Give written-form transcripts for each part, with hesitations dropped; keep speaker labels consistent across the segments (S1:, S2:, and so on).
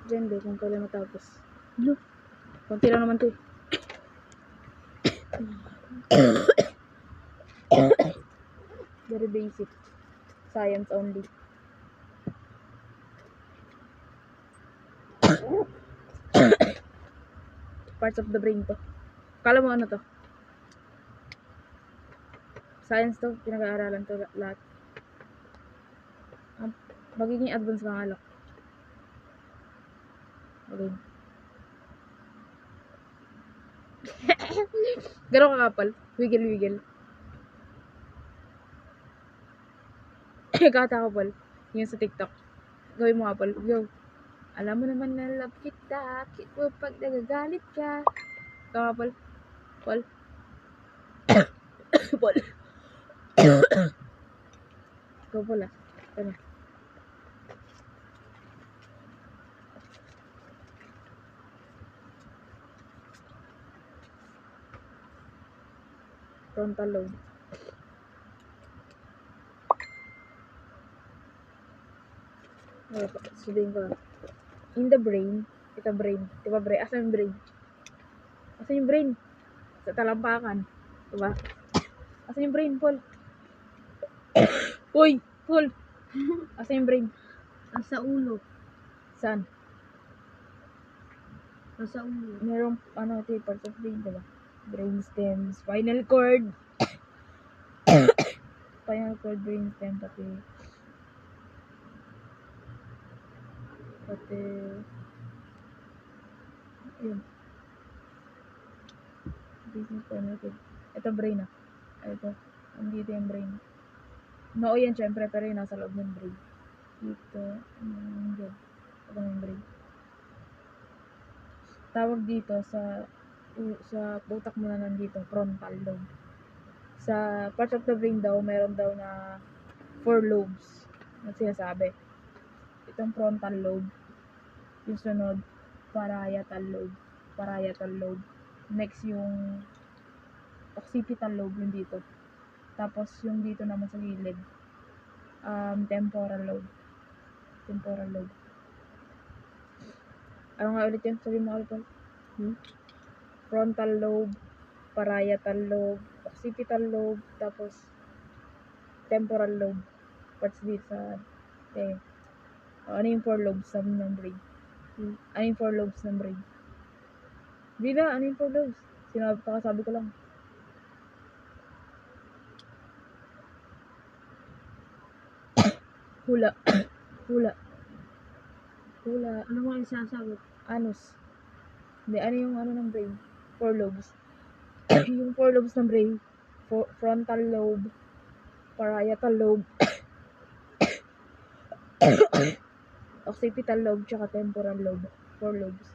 S1: Diyan din, kung kailan matapos. Ano? Konti lang naman to eh. Very basic. Science only. Parts of the brain to. Kala mo ano to? Science to, pinag-aaralan to lahat. Magiging advance ka nga lang. Okay. Gano'n ka kapal? Wiggle. Kata kapal. Yung sa TikTok. Gawin mo kapal. Go. Alam mo naman na love kita. Kit mo pag nagagalit ka. Kapal. Pal. Pal. Go pala. Ano? Frontal lobe. Sabihin ko lang. In the brain. Ito brain. Diba brain? Asan yung brain? Asan yung brain? Sa talampakan. Diba? Asan yung brain, Paul? Uy! Paul! Asan yung brain?
S2: Sa ulo.
S1: Saan?
S2: Sa ulo.
S1: Merong, ano, ito yung parts of brain, diba? Brainstem, spinal cord. Spinal cord, brainstem, pati yun. Business spinal cord. Ito brain ah. Ito. Andito yung brain. Noo yan syempre, pero yun nasa loob ng brain. Dito. Dyan. Ito yung brain. Tawag dito sa utak mo na nandito, frontal lobe. Sa part of the brain daw, meron daw na 4 lobes na sinasabi. Itong frontal lobe. Yung sunod, parietal lobe. Next yung occipital lobe yung dito. Tapos yung dito naman sa gilid, temporal lobe. Ano nga ulit yun? Sabi mo ulit yun. Frontal lobe, parietal lobe, occipital lobe, tapos temporal lobe. Parts dito sa ano yung 4 lobes ng brain? Ano yung 4 lobes ng brain? Bida, ano yung 4 lobes? Sabi ko lang. Hula.
S2: Ano mo yung sasagot?
S1: Anus. Hindi, ano yung ano ng brain? 4 lobes. Yung 4 lobes ng brain, frontal lobe, parietal lobe, occipital lobe, tsaka temporal lobe. 4 lobes.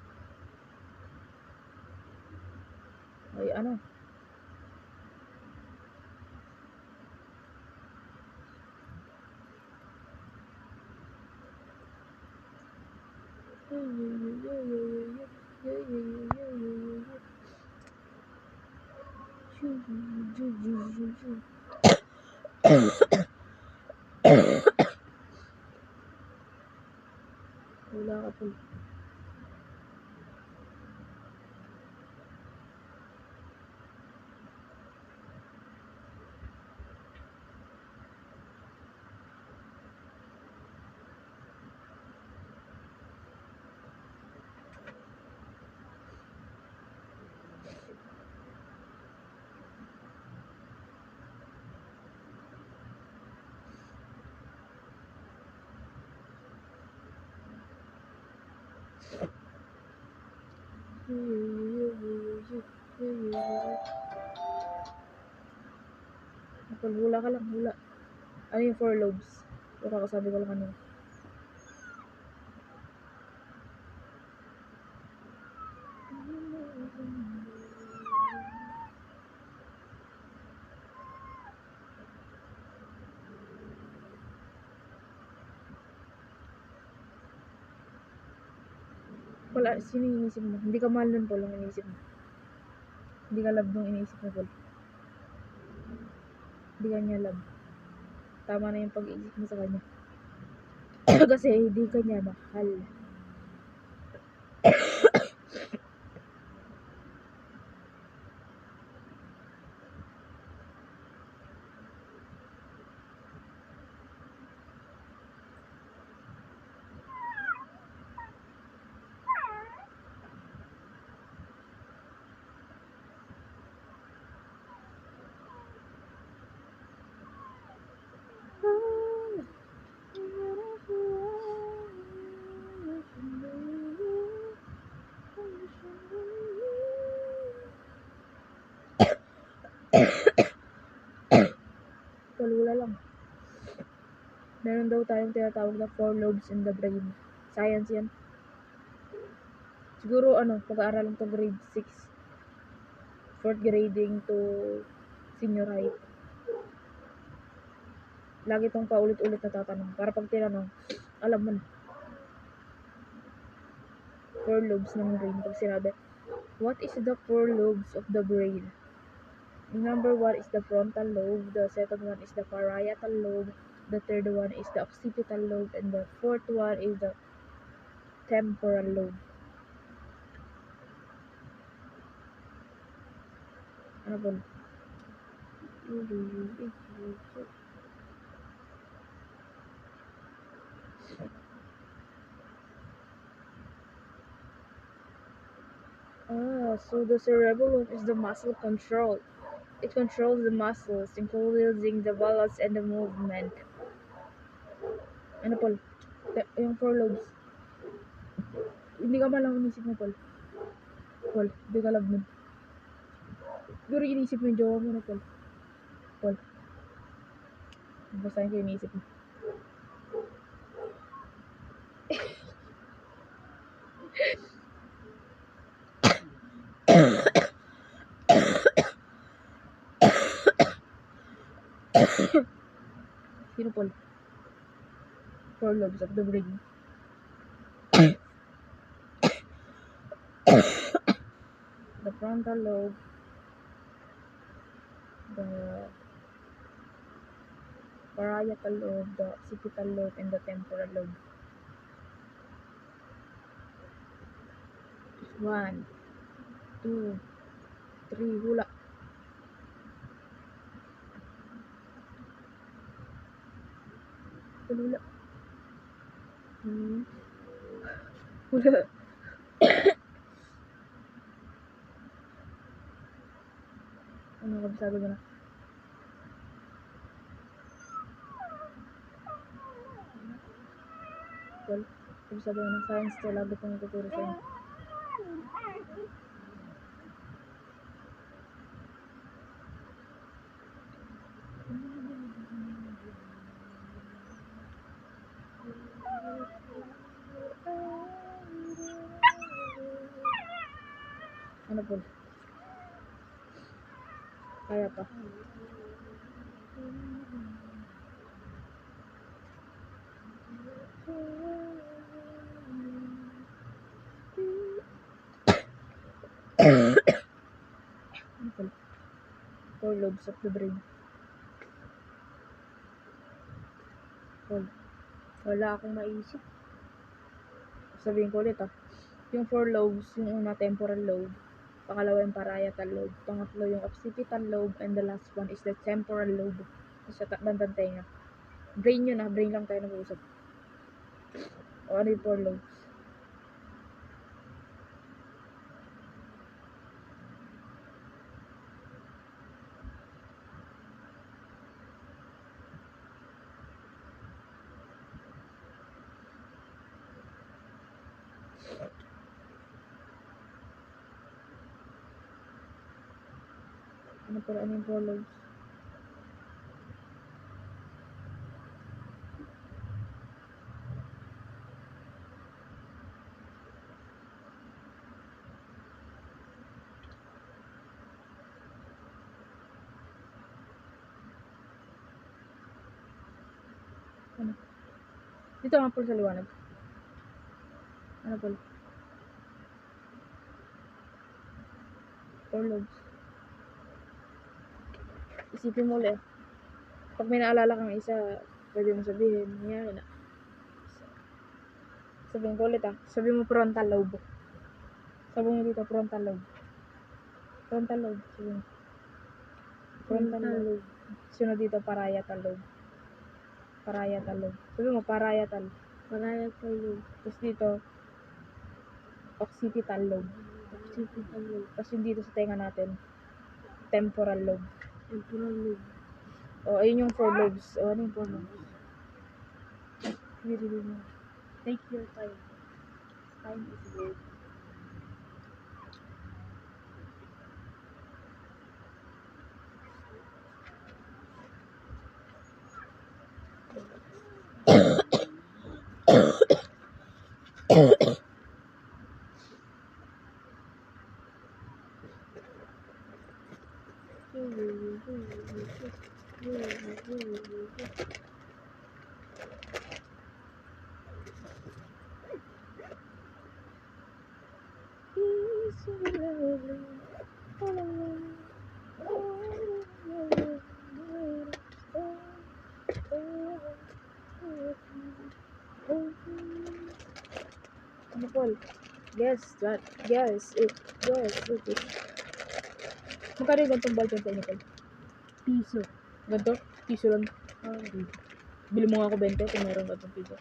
S1: Ay, ano? Wala ka po. Hula ka lang, hula. Ano yung 4 lobes? Yung kakasabi ko lang kanina. Wala, sino iniisip mo? Hindi ka mahal nun, Paul, ang iniisip mo. Hindi ka love nung iniisip mo, Paul. Hindi ka niya love. Tama na yung pag-iisip mo sa kanya. Kasi hindi ka niya mahal. meron daw tayong tinatawag na 4 lobes in the brain. Science yan. Siguro pag-aaralan to grade 6. 4th grading to senior high. Lagi tong paulit-ulit na tatanong. Para pag tinanong, alam mo na. 4 lobes ng brain. Pag sinabi, what is the 4 lobes of the brain? Number 1 is the frontal lobe. The second one is the parietal lobe. The third one is the occipital lobe. And the fourth one is the temporal lobe. Ano po? So the cerebellum is the muscle control. It controls the muscles, including the balance and the movement. Ano po? Yung 4 lobes. Hindi ka man lang inisip mo, Paul. Paul, hindi ka love nun. Siguro inisip mo yung jowa mo na, Paul. Paul. Basahin ko yung inisip mo. Sino, Paul? 4 lobes of the brain. The frontal lobe, the parietal lobe, the occipital lobe, and the temporal lobe. 1, 2, 3, hula. Hula. Hula. Ano kabisado mo na? Well, kabisado mo na science to. Lagi pong tuturo sa inyo. Ano po? Kaya pa. Ano po? 4 lobes of the brain. Paul. Wala akong maisip. Sabihin ko ulit Yung 4 lobes, yung una temporal lobe, pangalawa yung parietal lobe, pangatlo yung occipital lobe, and the last one is the temporal lobe. Sa bandang tenga. Brain yun brain lang tayo nag-uusap. O ano yung 4 lobes? Ano yung 4 lobes? Ano? Dito nga po sa liwanag. Ano po? 4 lobes. Isipin mo ulit. Pag may naalala kang isa, pwede mo sabihin. Yan na. Sabihin ko ulit Sabihin mo frontal lobe. Sabihin mo dito frontal lobe. Frontal lobe. Sabihin mo. Frontal lobe. Sunod dito parietal lobe. Parietal lobe. Sabihin mo parietal.
S2: Parietal lobe.
S1: Tapos dito occipital lobe.
S2: Occipital lobe.
S1: Tapos yung dito sa tenga natin temporal lobe.
S2: Temporal lobe.
S1: Ayun yung 4 lobes. Ano yung 4 lobes? Take your time. Time is gold. Ano, Paul? Guess that. Guess it. Guess it. Magkano yung gantong ballpen sa inyo, Paul?
S2: Piso.
S1: Ganto? Piso lang.
S2: Ah,
S1: Bili mo nga ako 20 kung meron gantong piso.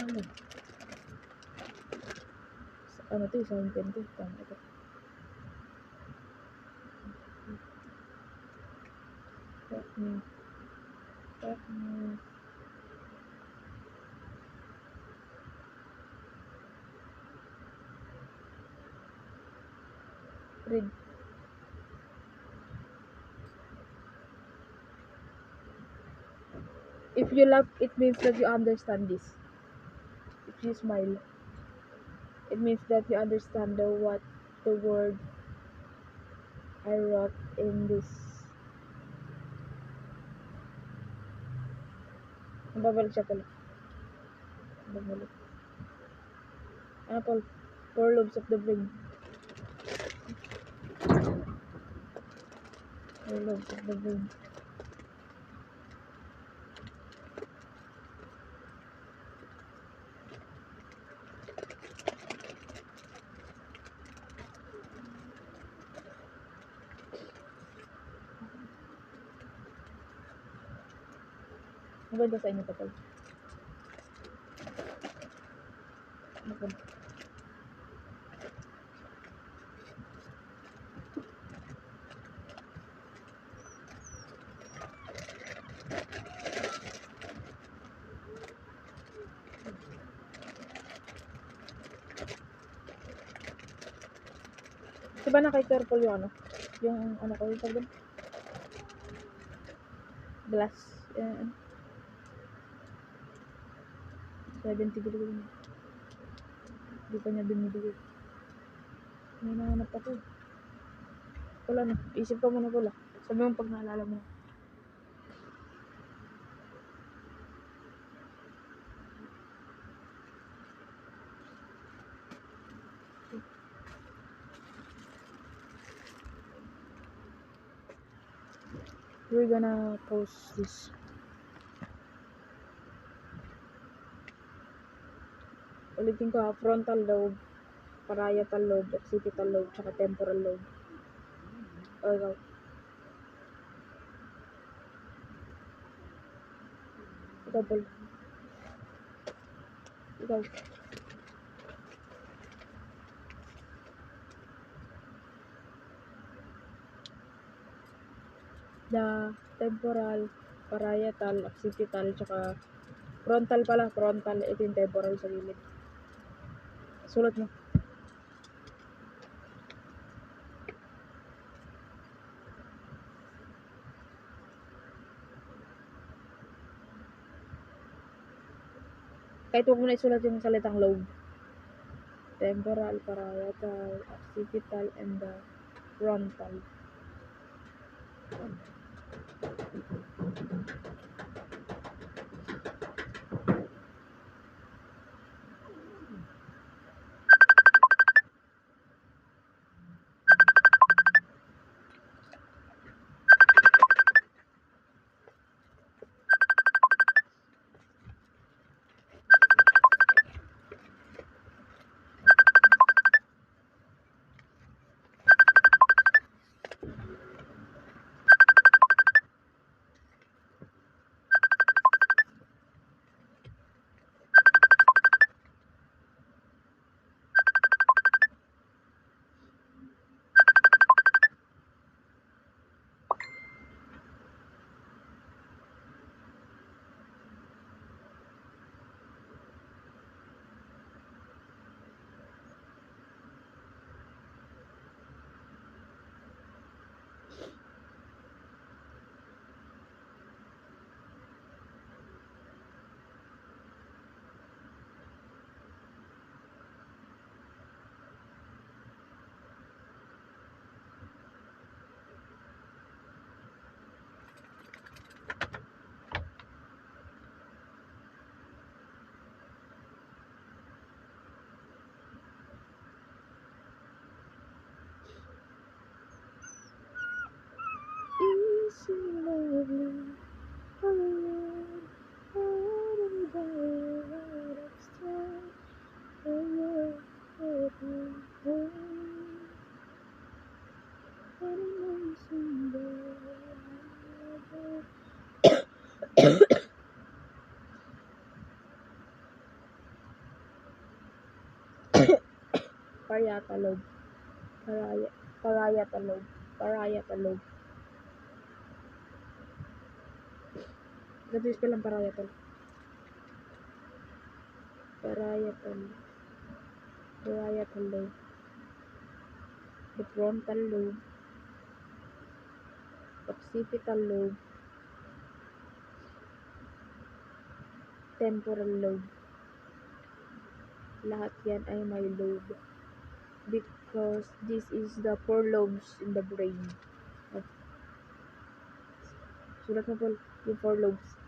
S2: ano?
S1: Ano to? Isang 20. Tama ito. Fuck me. Read. If you laugh, it means that you understand this. If you smile, it means that you understand what the word I wrote in this. Babalik siya pala. Babalik. Ano, Paul? Four lobes of the brain. Four lobes of the brain. Maganda sa inyo to, Paul. Maganda. Diba na kay Purple yung ano? Yung ano ko, yung tawag doon? Glass. 70 bilhin niya. Hindi pa niya binibigay. May nahanap ako. Wala na. Isip ka muna pala. Sabi mo pag naalala mo. We're gonna post this. Ulitin ko ha. Frontal lobe, parietal lobe, occipital lobe, tsaka temporal lobe. O ikaw. Ikaw, Paul. Ikaw. The temporal, parietal, occipital, tsaka frontal pala. Frontal, ito yung temporal sa gilid. Sulat mo. Kahit huwag mo na isulat yung salitang lobe. Temporal, parietal, occipital, and the frontal. parietal lobe, parietal lobe, parietal lobe. Gabi spell ang parietal. Parietal lobe. The frontal lobe, occipital lobe, temporal lobe. Lahat yan ay may lobe. Because this is the 4 lobes in the brain. Sulat mo po yung 4 lobes.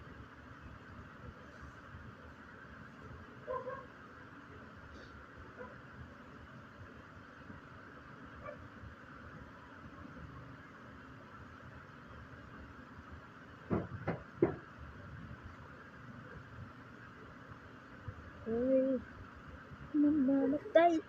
S1: Ay, mamamatay.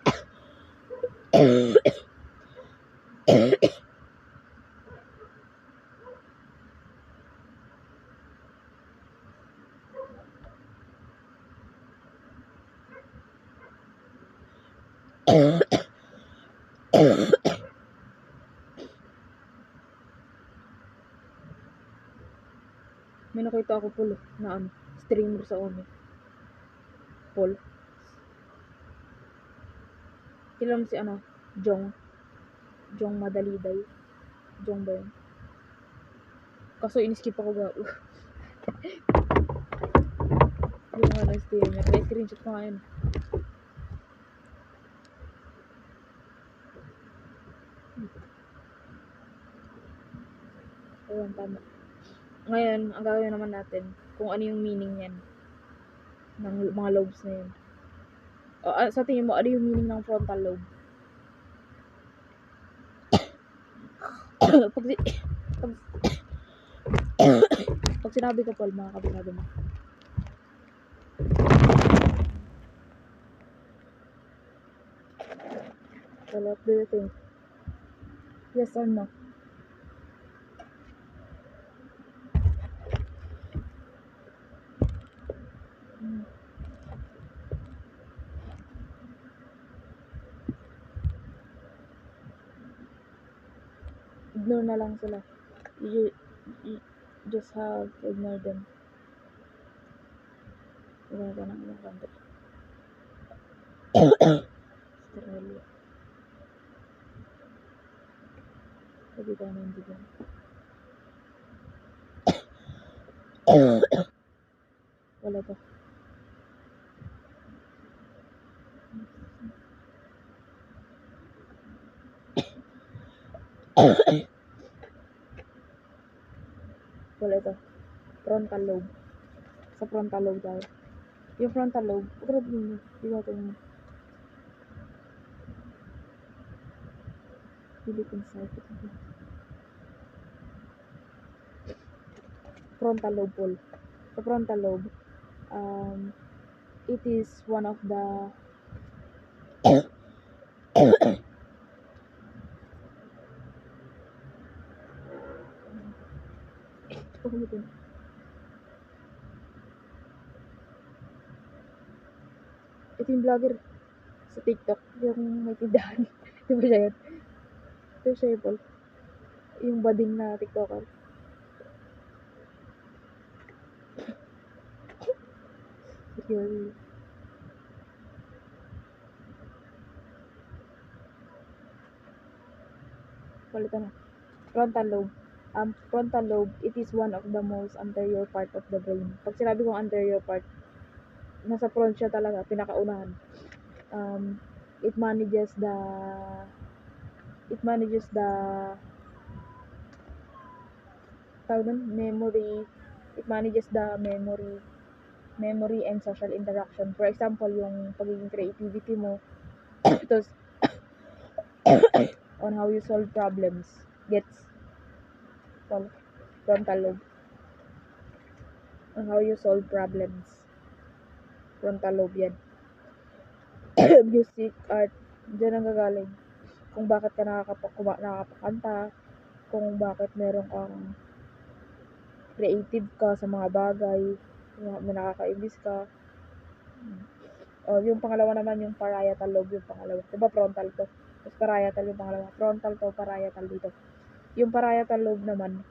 S1: May nakita ako polo na streamer sa Omi. Pol. Kilala mo si Jong Madaliday. Jong ba yun? Kaso in-skip ako ga. Yung streamer. May screenshot ko nga yun. Ayun, tama. Ngayon, ang gagawin naman natin, kung ano yung meaning yan. Ng mga lobes na yun. Sa tingin mo, ano yung meaning ng frontal lobe? pag sinabi ko, Paul, mga kabisado mo. So, what do you think? Yes or no? Ignore na lang sila. You just have to ignore them. Wala ka nang ilang kanto. Australia. Sabi ka na hindi dyan. Wala pa. Wala ito. Frontal lobe. Sa frontal lobe tayo. Yung frontal lobe, grabe nyo. Di ba ito yung Philippine Psychic. Frontal lobe pole. Sa frontal lobe, it is one of the ito yung vlogger sa TikTok, yung may tindahan. Di ba siya yun? Ito siya yun, Paul. Yung bading na TikToker. Yun. Palitan na. Frontal lobe. Frontal lobe, it is one of the most anterior part of the brain. Pag sinabi kong anterior part, nasa front siya talaga, pinakaunahan. It manages the memory. It manages the memory and social interaction. For example, yung pagiging creativity mo, tapos on how you solve problems. Gets? Frontal lobe. On how you solve problems. Frontal lobe yan. Music, art, dyan ang gagaling. Kung bakit ka nakakapakanta, kung bakit meron kang creative ka sa mga bagay, may nakakaibis ka. O, yung pangalawa naman yung parietal lobe yung pangalawa. Diba frontal to? Tapos parietal yung pangalawa. Frontal to, parietal dito. Yung parietal lobe naman,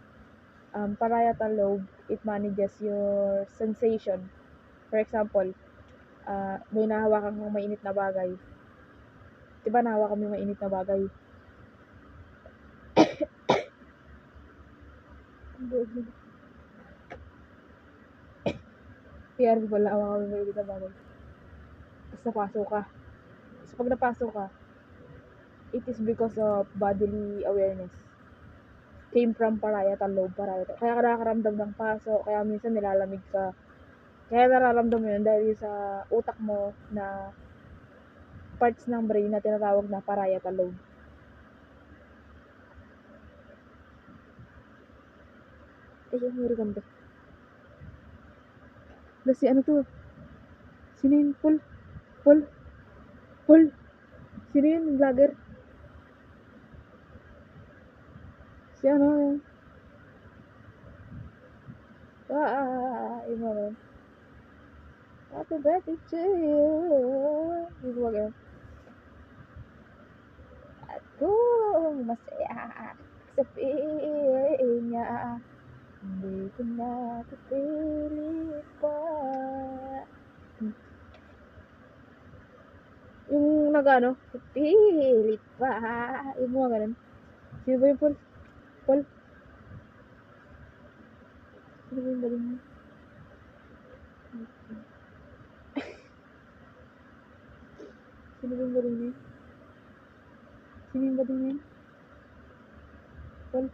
S1: parietal lobe, it manages your sensation. For example, may nahawakan kang mainit na bagay. Diba nahawakan mo yung mainit na bagay? Kaya rin pala, hawakan mo yung mainit na bagay. Tapos napasok ka. Tapos pag napasok ka, it is because of bodily awareness. Came from parietal lobe, parietal. Kaya ka nakakaramdam ng paso, kaya minsan nilalamig ka. Kaya nararamdam mo yun dahil sa utak mo na parts ng brain na tinatawag na parietal lobe. Ay, meron ganda. Si ano to? Sino yun? Paul? Sino yun? Vlogger? Si ano? Iba rin. Happy birthday to you. Hindi ba ganun? At kung masaya sa piling niya, hindi ko na pipilit pa. Yung nagano, pipilit pa. Yung mga ganun. Sino ba yung Paul? Sino ba yung galing mo? Sino ba yung galing mo? Sino yung galing mo? Paul?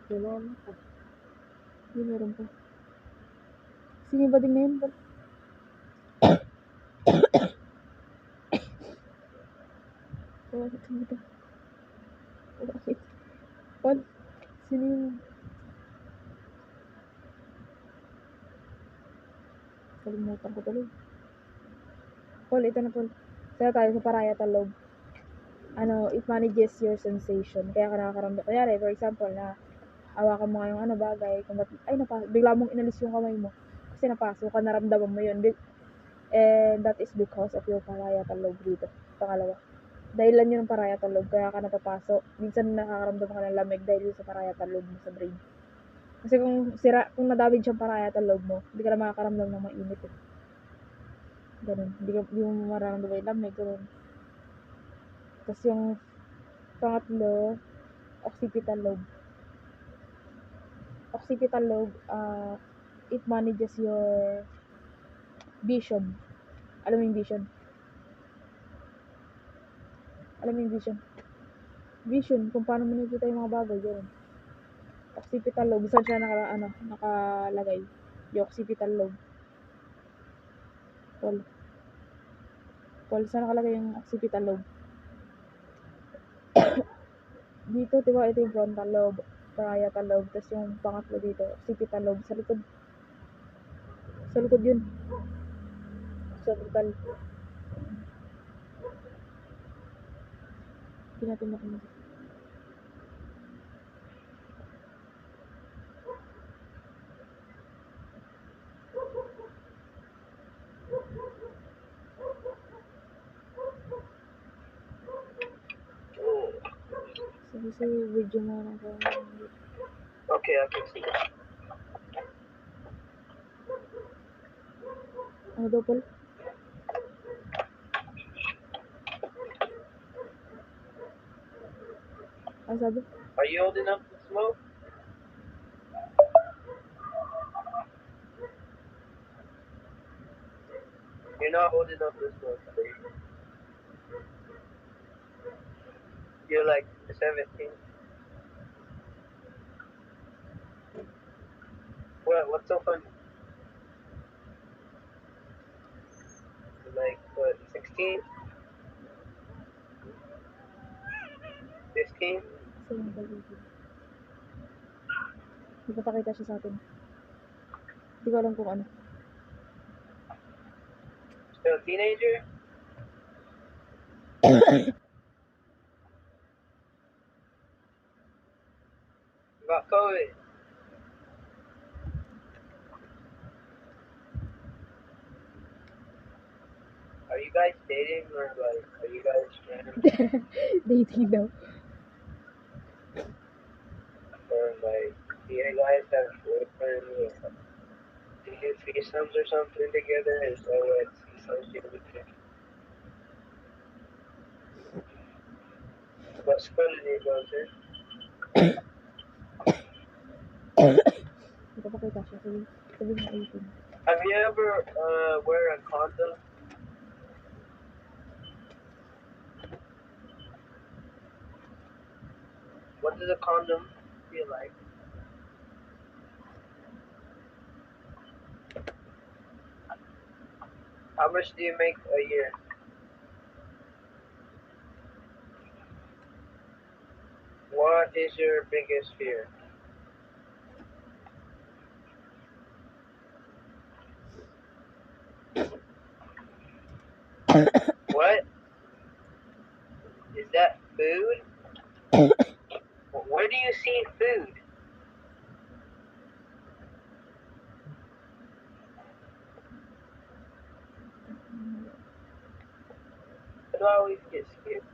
S2: Wala na pa.
S1: Hindi meron pa. Sino yung bading na yun, Paul? Bakit dito? Bakit? Paul? Sino yung... Kalimutan ko tuloy. Paul, ito na Paul. Saka tayo sa parietal lobe. It manages your sensation. Kaya ka nakakaramdam. Kaya for example, na hawakan mo nga yung bagay, kung ba't, bigla mong inalis yung kamay mo. Kasi napasok ka, naramdaman mo yun. And that is because of your parietal lobe dito. Pangalawa. Dahilan yun ng parietal lobe, kaya ka napapasok. Minsan nakakaramdam ka ng lamig dahil sa parietal lobe mo sa brain. Kasi kung nadamage yung parietal lobe mo, hindi ka na makakaramdam ng mainit eh. Ganun. Hindi mo mararamdaman yung lamig, ganun. Tapos yung pangatlo, occipital lobe. Occipital lobe, it manages your vision. Alam mo yung vision? Vision, kung paano mo nakikita yung mga bagay, gano'n. Occipital lobe, saan siya nakalagay? Yung occipital lobe. Paul, saan nakalagay yung occipital lobe? Dito, diba, ito yung frontal lobe, parietal lobe, tapos yung pangatlo dito, occipital lobe, sa likod. Sa likod yun. Occipital. Hindi natin makinig. Sige, video mo na ako.
S3: Okay, I can see that.
S1: Ano daw, Paul? Ano sabi?
S3: Are you old enough to smoke? You're not old enough to smoke, babe. You're like 17. What's so funny? You're like, what, 16? 15?
S1: Kasi yung video. Nagpapakita siya sa atin. Hindi ko alam kung ano.
S3: Still a teenager? About COVID. Are you you guys dating or like are you guys friends
S1: Dating daw.
S3: or like do you guys have boyfriends or do you do threesomes or something together? Is that what's associated with it? What school did you go to?
S1: Hindi ko pa kita siya. Sabi na 18.
S3: Have you ever wear a condom? What does a condom feel like? How much do you make a year? What is your biggest fear? What? Is that food? Where do you see food? How do I always get scared?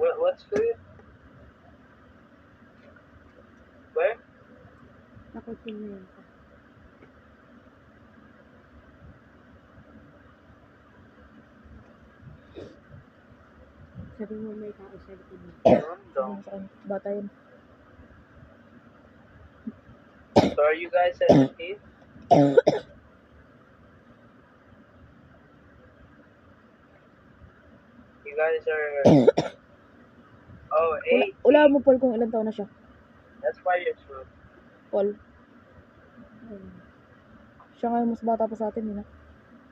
S3: What's food? Where?
S2: Takot yun na yun. Sabi mo may tao sa likod mo.
S1: Sabi
S3: Condom.
S1: mo sa kanya. Bata yun.
S3: So are you guys 17? You guys are. Oh, 8.
S1: Wala mo, Paul, kung ilang taon na siya.
S3: That's why you're true.
S1: Paul. Siya ngayon mas bata pa sa atin, yun na.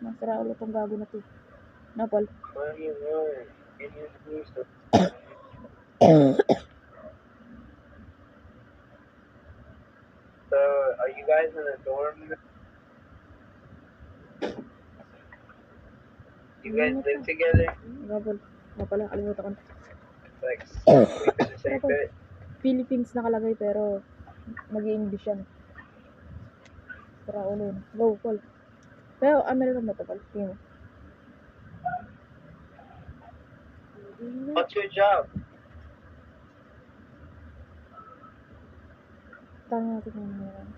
S1: Nasira ulit tong gago na to. Na, Paul.
S3: 21. And you're true, so. So, are you guys in a dorm? You guys live together?
S1: Nga, Paul. Nga pala, kalimutan ko.
S3: Like, sleep in the same bed?
S1: Philippines nakalagay pero nag-i-English yan. Sira ulo yun. Go, Paul. Pero American ba ito, Paul? Tingin mo.
S3: What's your job?
S1: Tangan natin kung meron.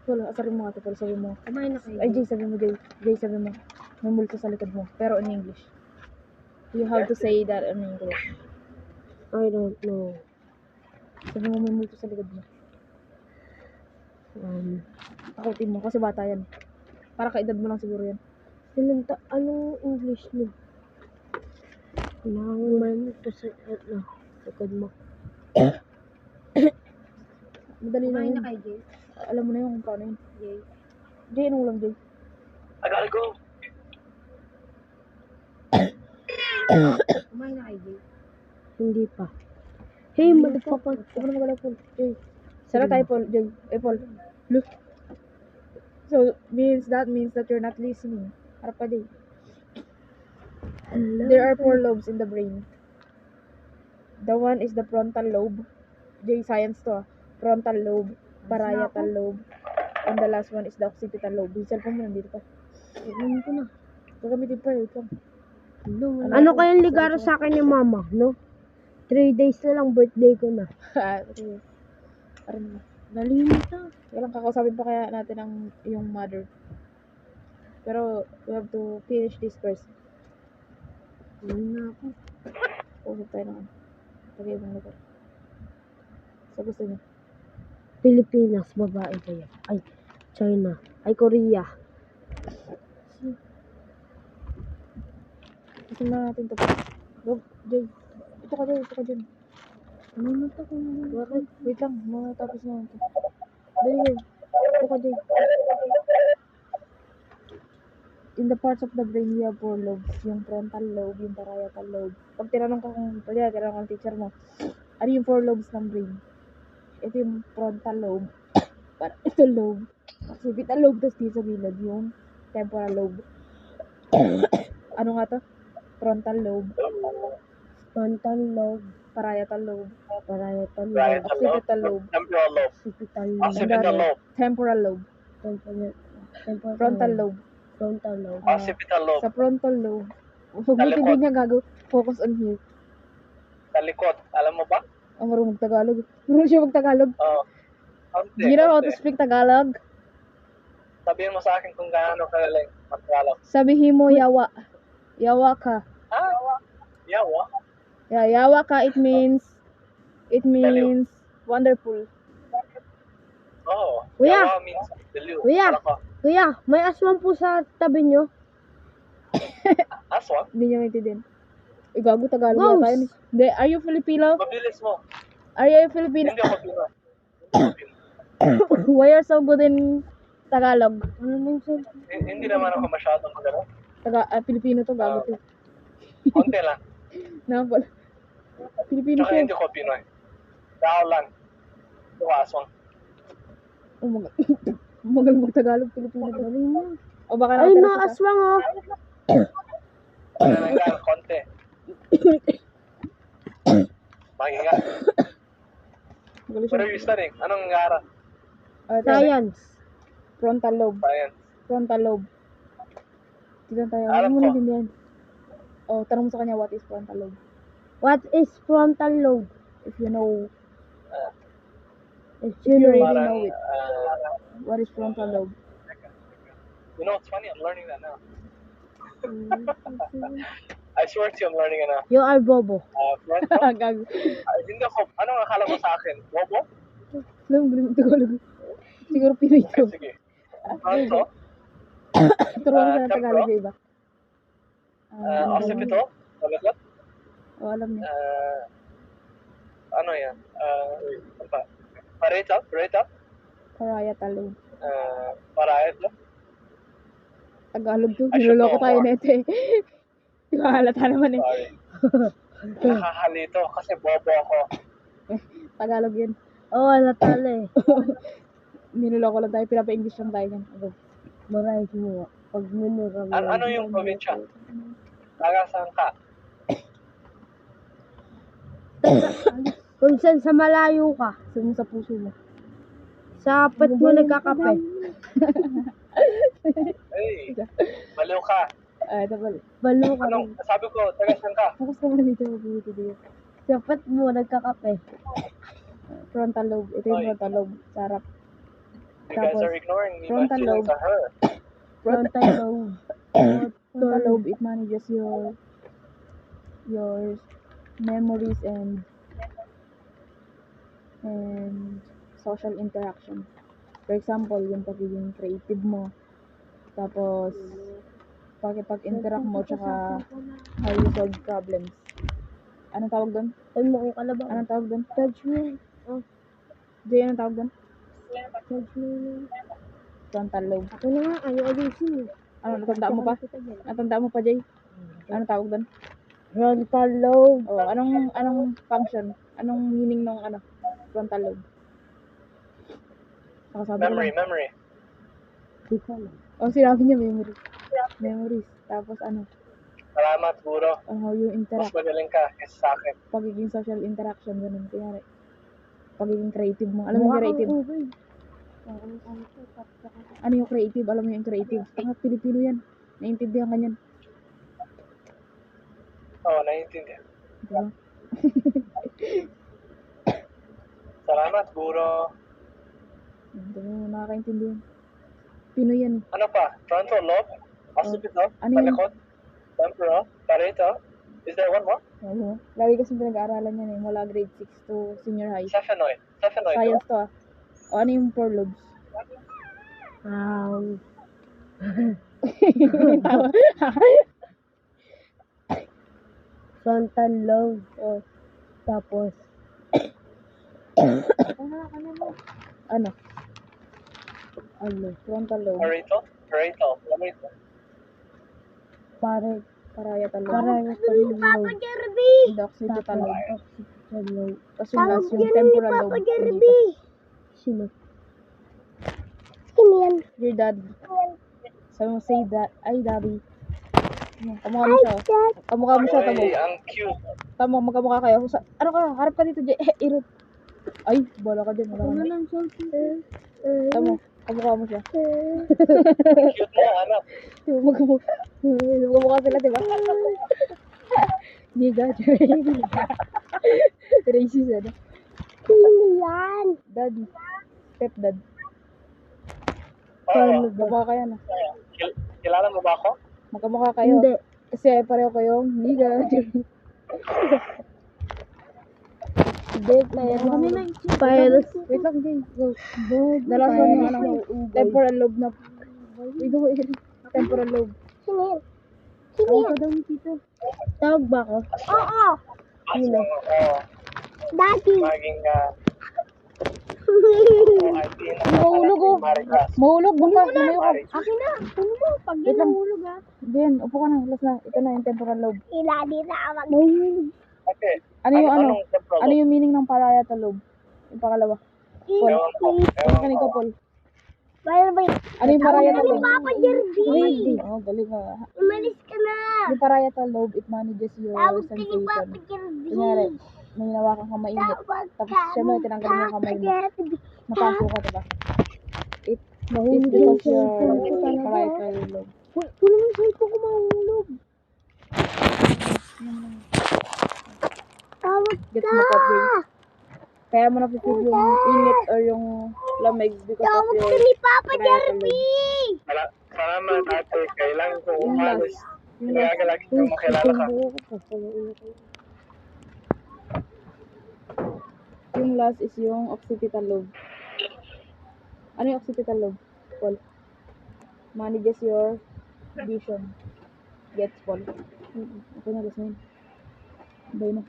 S1: Paul, asarin mo nga ito, Paul. Sabi mo.
S2: Kumain na kayo.
S1: Ay, Jay, sabi mo, Jay. Jay, sabi mo. May multo sa likod mo. Pero in English. You have to say that in English.
S2: I don't know.
S1: Sabi mo, may multo sa likod mo. Takutin mo, kasi bata yan. Para kaedad mo lang siguro yan.
S2: Anong English mo? Kumain ito sa likod mo.
S1: Madali na
S2: Kumain
S1: yun.
S2: na kayo, Jay?
S1: Alam mo na yun kung paano yun.
S2: Jay?
S1: Jay, anong ulam, Jay?
S3: I gotta go.
S2: Kumain na kayo, Jay? Hindi pa. Hey, motherfucker.
S1: Huwag na magalaw, Paul. Jay. Sara tayo, Paul. Jay. Paul. Look. So, that means that you're not listening. Harap pa, Jay. There are 4 lobes in the brain. The one is the frontal lobe. Jay, science to. Frontal lobe, parietal lobe, and the last one is the occipital lobe. Yung cellphone mo nandito pa.
S2: Ewan ko na.
S1: Gagamitin pa, wait lang.
S2: Ano kayang ligaro sa akin ni mama, no? 3 days na lang birthday ko na.
S1: Okay. Parang,
S2: Nalimit na.
S1: walang kakausapin pa kaya natin ang yung mother. Pero, we have to finish this first.
S2: Hindi na ako.
S1: Usap tayo ng pag-ibang lugar. Sa gusto niyo.
S2: Pilipinas, babae kaya. Ay, China. Ay, Korea.
S1: Gusto na natin to. Go, Jay. Ito ka, Jay. Ito ka dyan.
S2: Ano na ito kung
S1: Bakit? Wait lang. Matapos na ito. Dali, Jay. Ito ka, Jay. In the parts of the brain, we have 4 lobes. Yung frontal lobe, yung parietal lobe. Pag tinanong ka kung, tinanong ang teacher mo, ano yung 4 lobes ng brain? Ito yung frontal lobe. Ito lobe. Occipital lobe, tapos dito sa gilid yung temporal lobe. Ano nga to? Frontal lobe.
S2: frontal lobe.
S1: Parietal lobe.
S2: Parietal lobe.
S3: Parietal lobe.
S1: Occipital lobe.
S3: Temporal lobe.
S2: Occipital lobe.
S3: Occipital lobe.
S1: Temporal lobe. Frontal lobe.
S2: Frontal lobe.
S3: Occipital lobe.
S1: Sa frontal lobe. Huwag mo
S3: Talikod.
S1: hindi niya gago. Focus on here.
S3: Sa likod. Alam mo ba?
S1: Ang marunong Tagalog. Marunong siya mag-Tagalog.
S3: Oo. Konti,
S1: Do you know how to
S3: konti.
S1: speak Tagalog?
S3: Sabihin mo sa akin kung gaano kagaling mag-Tagalog.
S1: Sabihin mo yawa. Yawa ka.
S3: Ah? Yawa?
S1: Yeah, yawa ka, it means wonderful.
S3: Oo.
S2: Kuya.
S3: Yawa means deliw.
S2: Kuya.
S3: Para ka.
S2: Kuya, may aswang po sa tabi nyo.
S3: Aswang?
S1: Hindi niya maintindihan. Gago Tagalog
S2: Mouse.
S1: yata yun. Hindi, are you Filipino?
S3: Mabilis mo.
S1: Are you Filipino?
S3: Hindi ako Pinoy. Hindi ako Pinoy.
S1: Why are so good in Tagalog?
S3: Hindi naman ako masyadong magano.
S1: Filipino to, gago to.
S3: Konti lang.
S1: Nakapal. Filipino
S3: Tsaka
S1: siya.
S3: hindi ko Pinoy. Tao lang. Ito aswang.
S1: Oh, magaling mag-Tagalog, Filipino. Galing mo. O baka
S2: Ay,
S1: nakatira
S2: no,
S1: siya sa-
S2: aswang oh.
S3: Ano lang konti. Mahinga.
S1: Magaling
S3: What
S1: siya.
S3: are you studying? Anong nangyara?
S2: Science.
S1: Frontal lobe.
S3: Science.
S1: Frontal lobe. Tignan tayo.
S3: Alam
S1: Ano mo
S3: ko.
S1: naintindihan? Oh, tanong mo sa kanya, what is frontal lobe?
S2: What is frontal lobe?
S1: If you know,
S2: If
S1: you
S2: you know.
S1: really
S3: Parang,
S1: know it. What is frontal lobe?
S3: you know, it's funny, I'm learning that now. I swear to you, I'm learning it now.
S2: You are bobo.
S3: Fronto?
S1: Gago.
S3: Hindi ako, anong akala mo sa akin? Bobo?
S1: Alam mo, galing mag-Tagalog. Siguro Pinoy to.
S3: Sige. Fronto?
S1: Turuan siya ng
S3: Tempro?
S1: Tagalog sa iba.
S3: Occipital? Talagot?
S1: Oh, alam niya.
S3: Ano yan? Ano ba? Parietal? Parietal?
S1: Parietal lobe.
S3: Parietal?
S1: Tagalog to.
S3: I should
S1: Niloloko
S3: know
S1: tayo
S3: more.
S1: nete. Di ba halata naman eh.
S3: Sorry. Nakahalito kasi bobo ako.
S1: Tagalog yun.
S2: Oh, natala eh.
S1: Niloloko lang tayo. Pinapa-English lang tayo yan. Agad.
S2: Maray mo. Pag minura mo.
S3: Ano yung probinsya? Taga saan ka?
S2: Kung saan sa malayo ka.
S1: Saan sa puso mo?
S2: Sa apat mo nagkakape.
S3: Hey, baliw ka.
S1: Ito pala.
S2: Balo ka
S3: Anong,
S2: rin.
S3: sabi ko, taga saan ka?
S1: Tapos naman dito. Dito.
S2: Sa apat mo nagkakape.
S1: Frontal lobe. Ito yung
S3: Oy.
S1: frontal lobe. Sarap.
S3: You guys
S1: Tapos,
S3: are ignoring me. My
S1: frontal
S3: feelings
S1: lobe.
S3: are hurt.
S2: Frontal lobe.
S1: Frontal lobe, it manages your memories and social interaction. For example, yung pagiging creative mo. Tapos, pag-interact mo, tsaka how you solve problems. Anong tawag doon?
S2: Ay mo kung kalabaw.
S1: Anong tawag doon?
S2: Judgment.
S1: Jay, anong tawag doon?
S2: Judgment.
S1: Frontal lobe.
S2: Ako na nga, ayaw alisin eh.
S1: Ano, natandaan mo pa? Natandaan mo pa, Jay? Anong tawag doon?
S2: Frontal lobe.
S1: Oh, anong function? Anong meaning ng frontal lobe? Nakasabi ko
S3: Memory,
S1: lang.
S3: memory.
S2: Di ko alam.
S1: Oh, sinabi niya memory. Memories. Tapos
S3: Salamat, guro.
S1: how you
S3: Mas
S1: interact.
S3: magaling ka kaysa sa akin.
S1: Pagiging social interaction, ganun. Kaya, pagiging creative mo. Alam mo yung creative? Ano yung creative? Alam mo yung creative? Tanga, Pilipino yan. Naiintindihan ka niyan.
S3: Oo, naiintindihan.
S1: Diba?
S3: Salamat, guro.
S1: Hindi mo nakakaintindihan. Pinoy yan.
S3: Ano pa? Frontal lobe? Occipital?
S1: Ano yun?
S3: Talikod? Temporal? Parietal? Is there one more?
S1: Ano? Lagi kasi pinag-aaralan yan mula grade 6 to senior high.
S3: Cephenoid. Cephenoid.
S1: Science to O ano yung four lobes? Tawa.
S2: Frontal lobe.
S1: Oh,
S2: Tapos,
S1: ano? Frontal lobe.
S3: Parietal? Parietal. Alam mo ito?
S1: Parietal lobe.
S2: parietal lobe.
S1: Hindi, occipital lobe.
S2: Occipital lobe.
S1: Tapos yung last, yung temporal lobe. Dito.
S2: Sino?
S1: Your dad. Sabi mo, say that. Ay, daddy. Kamukha mo siya. Kamukha mo siya, tamo.
S3: Ay, ang cute.
S1: Tamo, magkamukha kayo. Ano ka? Harap ka dito, Jay. Irot. Ay, bala ka din. Wala ka na. Tamo, kamukha mo siya.
S3: Cute na, anak.
S1: Magkamukha sila, diba? Niga, Jay. Racist, ano?
S2: Sino yan?
S1: Daddy. Stepdad.
S3: Oo.
S1: Kamukha kayo, no?
S3: Kilala mo ba ako?
S1: Magkamukha kayo.
S2: Hindi.
S1: Kasi pareho kayong niga.
S2: Hindi, Pirates.
S1: Wait lang, Jay. Go. The last one yung ano, temporal lobe na. Wait. Temporal lobe.
S2: Sino yan? Sino yan?
S1: daw ni Tito.
S2: Tawag ba ako? Oo.
S3: Sino? Oo.
S2: Daddy.
S3: Maging,
S1: Mahulog, oh.
S3: Marikas.
S1: Mahulog, buka. Lumayo ka.
S2: Akin na. Ano mo? Pag
S1: Wait lang.
S2: nahulog ah.
S1: Diyan, upo ka na. Last na. Ito na yung temporal lobe.
S2: Ilali na ako. Nahulog.
S3: Okay.
S1: Ano yung ano?
S3: Anong temporal
S1: Ano yung meaning ng parietal lobe? Yung pangalawa. Paul. Kanin ka, Paul. Ano yung parietal lobe?
S2: Papa Jerby.
S1: Oh, galing ka.
S2: Umalis ka na.
S1: Yung parietal lobe, it manages your
S2: Tawag ka ni
S1: sensation.
S2: Papa Jerby.
S1: Kunyari, may hinawakan kang mainit. Tapos siya mo, tinanggal mo yung kamay mo. Napaso ka, diba? It is because your parietal lobe.
S2: Kunin mo yung cellphone ko, mahulog. Tawag
S1: Gets mo ka, Jay? Kaya mo napipig yung init or yung lamig because of
S2: Tawag
S1: your
S2: ka ni Papa
S1: parietal
S2: Jerby.
S1: lobe.
S3: Salamat, ate. Kailangan ko
S1: Yung
S3: umalis.
S1: last. Yung last.
S3: Nagagalagi ko makilala ka.
S1: Yung last is yung occipital lobe. Ano yung occipital lobe, Paul? Manages your vision. Gets, Paul? Okay na, last na yun. Bye na.